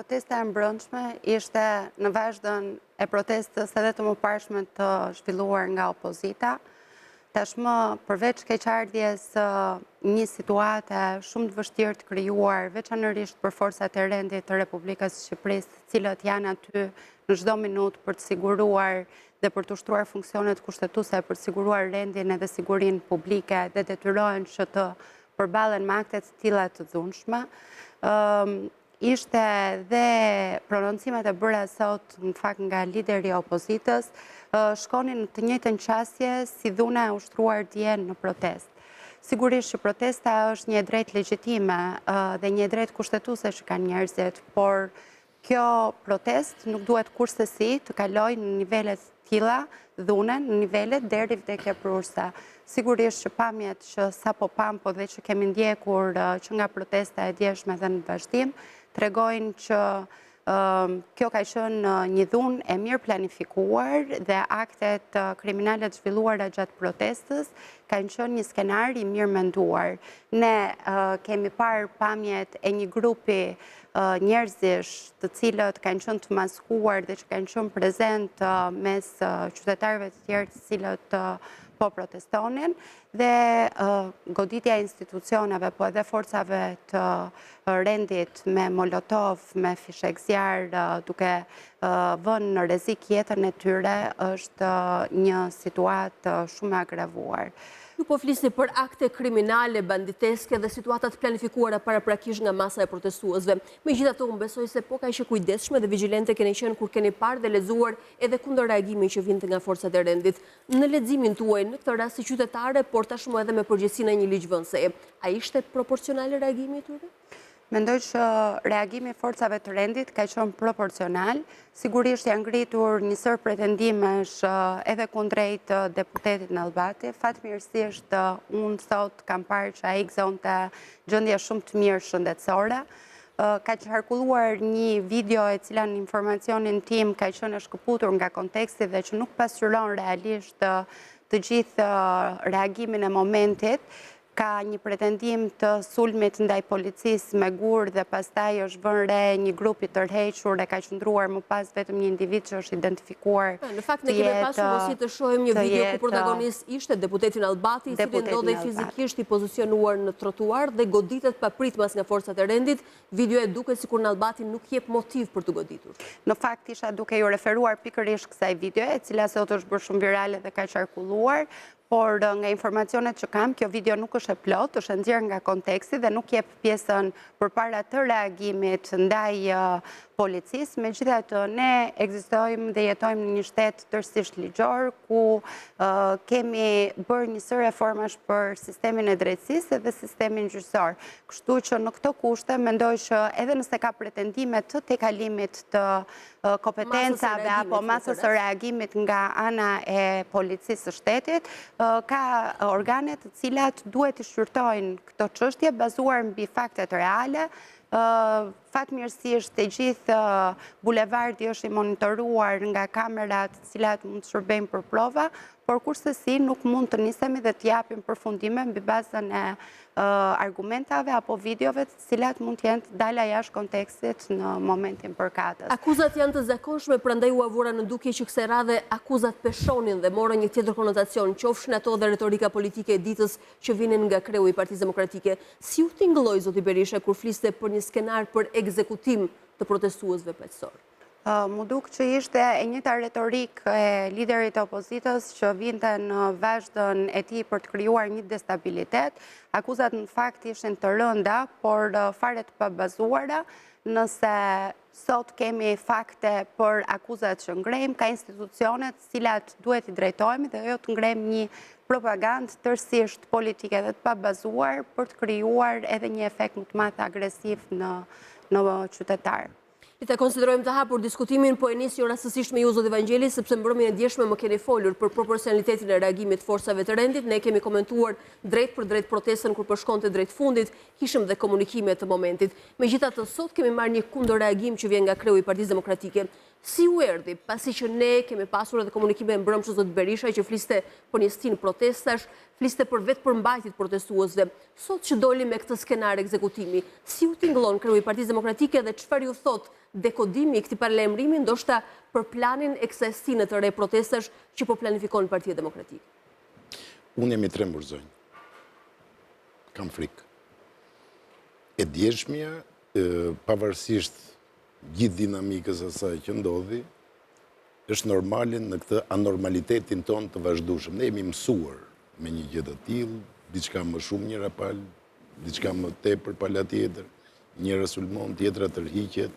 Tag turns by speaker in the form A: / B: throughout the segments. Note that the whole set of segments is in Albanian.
A: protesta e mbrëmshme ishte në vazhdon e protestës edhe të mëparshme të zhvilluar nga opozita. Tashmë, përveç keqardhjes një situate shumë të vështirë të krijuar, veçanërisht për forcat e rendit të Republikës së Shqipërisë, të cilët janë aty në çdo minutë për të siguruar dhe për të ushtruar funksionet kushtetuese, për të siguruar rendin edhe sigurinë publike dhe detyrohen që të përballen me akte të tilla të dhunshme. Ishte dhe prononcimet e bëra sot në fakt nga lideri i opozitës, shkonin në të njëjtën qasje si dhuna e ushtruar dje në protestë. Sigurisht që protesta është një drejt legjitime dhe një drejt kushtetuese që kanë njerëzit, por kjo protest nuk duhet kurrësi të kalojë në nivelet tilla dhunën, në nivelet deri vdekje prurse. Sigurisht që pamjet që sapo pam, po dhe që kemi ndjekur që nga protesta e djeshme dhe në vazhdim, tregojnë që kjo ka qenë një dhunë e mirë planifikuar dhe aktet kriminale të zhvilluara gjatë protestës kanë qenë një skenar i mirë menduar. Ne kemi parë pamjet e një grupi njerëzish të cilët kanë qenë të maskuar dhe që kanë qenë prezent mes qytetarëve të tjerë të cilët po protestonin dhe goditja e institucioneve, po edhe forcave të rendit me molotov, me fishek zjarë, duke vënë në rrezik jetën e tyre, është një situatë shumë e agravuar.
B: Ju po flisni për akte kriminale, banditeske dhe situatat planifikuara paraprakisht nga masa e protestuesve. Megjithatë, unë besoj se po ka qenë kujdesshme dhe vigjilente keni qenë kur keni parë dhe lexuar edhe kundër reagimit që vinte nga forcat e rendit. Në leximin tuaj, në këtë rast si qytetare, por tashmë edhe me përgjegjësinë e një ligjvënëse, a ishte proporcional reagimi i tyre?
A: Mendoj që reagimi i forcave të rendit ka qenë proporcional. Sigurisht janë ngritur një sër pretendimesh edhe kundrejt deputetit Nallbati. Fatmirësisht unë sot kam parë që ai gëzonte gjendje shumë të mirë shëndetësore. Ka qarkulluar një video e cila në informacionin tim ka qenë e shkëputur nga konteksti dhe që nuk pasqyron realisht të gjithë reagimin e momentit. Ka një pretendim të sulmit ndaj policisë me gur dhe pastaj është vënë re një grup i tërhequr dhe ka qëndruar më pas vetëm një individ që është identifikuar.
B: Në fakt ne kemi pasur mundësi të shohim një video ku protagonist ishte deputeti Nallbati, i cili ndodhej fizikisht i pozicionuar në trotuar dhe goditet papritmas nga forcat e rendit. Videoja duket sikur Nallbati nuk jep motiv për të goditur.
A: Në fakt isha duke ju referuar pikërisht kësaj videoje, e cila sot është bërë shumë virale dhe ka qarkulluar. Por nga informacionet që kam, kjo video nuk është e plot, është nxjerrë nga konteksti dhe nuk jep pjesën përpara të reagimit ndaj policisë. Megjithatë, ne ekzistojmë dhe jetojmë në një shtet tërësisht ligjor, ku kemi bërë një sër reformash për sistemin e drejtësisë dhe sistemin gjyqësor. Kështu që në këto kushte mendoj që edhe nëse ka pretendime të tejkalimit të kompetencave apo masës së reagimit nga ana e policisë së shtetit, ka organe të cilat duhet të shqyrtojnë këto çështje bazuar mbi faktet reale. Fatmirësisht e gjithë bulevardi është i monitoruar nga kamerat të cilat mund të shërbejnë për prova, por kurse nuk mund të nisemi dhe të japim përfundime mbi bazën e argumentave apo videove të cilat mund të jenë dalë jashtë kontekstit në momentin përkatës.
B: Akuzat janë të zakonshme, prandaj u avura në dukje që kësaj radhe akuzat peshonin dhe morën një tjetër konotacion, qofshin ato dhe retorika politike e ditës që vinin nga kreu i Partisë Demokratike. Si u tingëlloi zoti Berisha kur fliste për një skenar për ekzekutim të protestuesve paqësor?
A: Mu duk që ishte e njëjta retorik e liderit e opozitës që vinte në vazhdën e tij për të krijuar një destabilitet. Akuzat në fakt ishin të rënda, por fare të pabazuara. Nëse sot kemi fakte për akuzat që ngrejmë, ka institucionet cilat duhet i drejtojmë dhe jo të ngrejmë një propagandë tërësisht politike dhe të pabazuar për të krijuar edhe një efekt më të madh agresiv në qytetar.
B: I të konsiderojmë të hapur diskutimin, po e nis jo rastësisht me ju zot Evangeli, sepse mbrëmjen e djeshme më keni folur për proporcionalitetin e reagimit forcave të rendit. Ne kemi komentuar drejt për drejt protestën kur po shkonte drejt fundit, kishim dhe komunikime të momentit. Megjithatë, sot kemi marrë një kundërreagim që vjen nga kreu i Partisë Demokratike. Si u erdhi, pasi që ne kemi pasur edhe komunikime në mbrëmshë zot Berisha që fliste për një stin protestash, fliste për vetë përmbajtjet protestuesve. Sot që doli me këtë skenar ekzekutimi, si u tingëllon kreu i Partisë Demokratike dhe çfarë ju thot dekodimi i këtij paralajmërimi ndoshta për planin e kësaj stine të re protestash që po planifikon Partia Demokratike?
C: Unë jam i trembur zonjë. Kam frikë. E djeshmja, pavarësisht gjithë dinamikës asaj që ndodhi, është normalin në këtë anormalitetin ton të vazhdueshëm. Ne jemi mësuar me një gjë të tillë, diçka më shumë njëra palë, diçka më tepër pala tjetër, njëra sulmon, tjetra tërhiqet,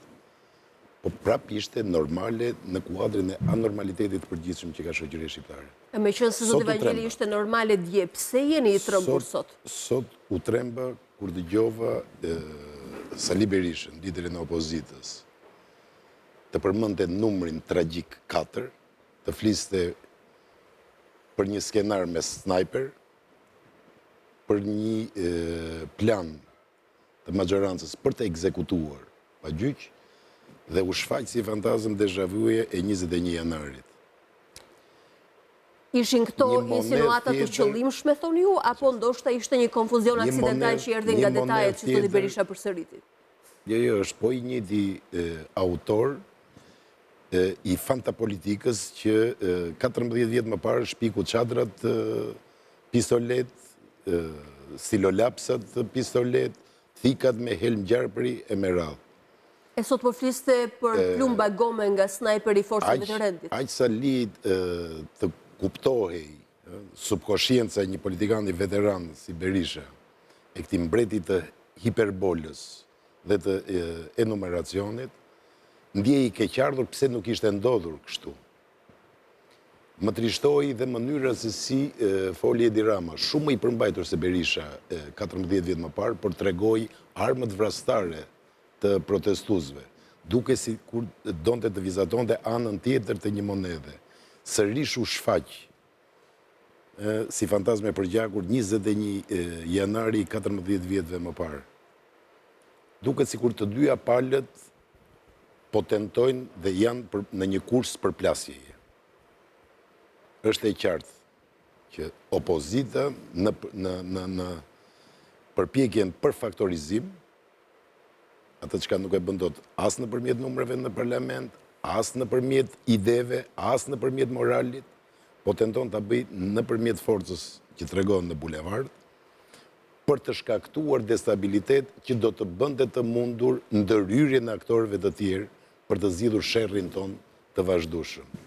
C: po prap ishte normale në kuadrin e anormalitetit të përgjithshëm që ka shoqëria shqiptare.
B: E me qënë se zot Evangeli ishte normale dje, pse jeni i trembur sot?
C: Sot u tremba kur dëgjova Sali Berishën, liderin e opozitës, të përmendte numrin tragjik 4, të fliste për një skenar me sniper, për një plan të maxhorancës për të ekzekutuar pa gjyq, dhe u shfaq si fantazm deja vu-je e 21 janarit.
B: Ishin këto insinuata të qëllimshme, thoni ju, apo ndoshta ishte një konfuzion aksidental që erdhi nga detajet që zoti Berisha përsëriti?
C: Jo, është po i njëjti autor i fantapolitikës që 14 vjet më parë shpiku çadrat pistolet, silolapsat pistolet, thikat me helm gjarpëri e me radhë.
B: E sot po fliste për plumba gome nga snajperi i forcave të rendit.
C: Aq sa të kuptohej subkonscienca e një politikani veteran si Berisha, e këtij mbretit të hiperbolës dhe të enumeracionit, ndjej i keqardhur pse nuk ishte ndodhur kështu. Më trishtoi dhe mënyra se si foli Edi Rama, shumë i përmbajtur se Berisha 14 vjet më parë, por tregoi armët vrastare të protestuesve, duke si kur donte të vizatonte anën tjetër të një monede. Sërish u shfaq si fantazme e përgjakur 21 janari 14 vjetëve më parë. Duket si kur të dyja palët po tentojnë dhe janë në një kurs përplasjeje. Është e qartë që opozita në përpjekjen për faktorizim, atë që nuk e bën dot as nëpërmjet numrave në parlament, as nëpërmjet ideve, as nëpërmjet moralit, po tenton ta bëj nëpërmjet forcës që tregon në bulevard, për të shkaktuar destabilitet që do të bënte të mundur ndërhyrjen e aktorëve të tjerë për të zgjidhur sherrin ton të vazhdueshëm.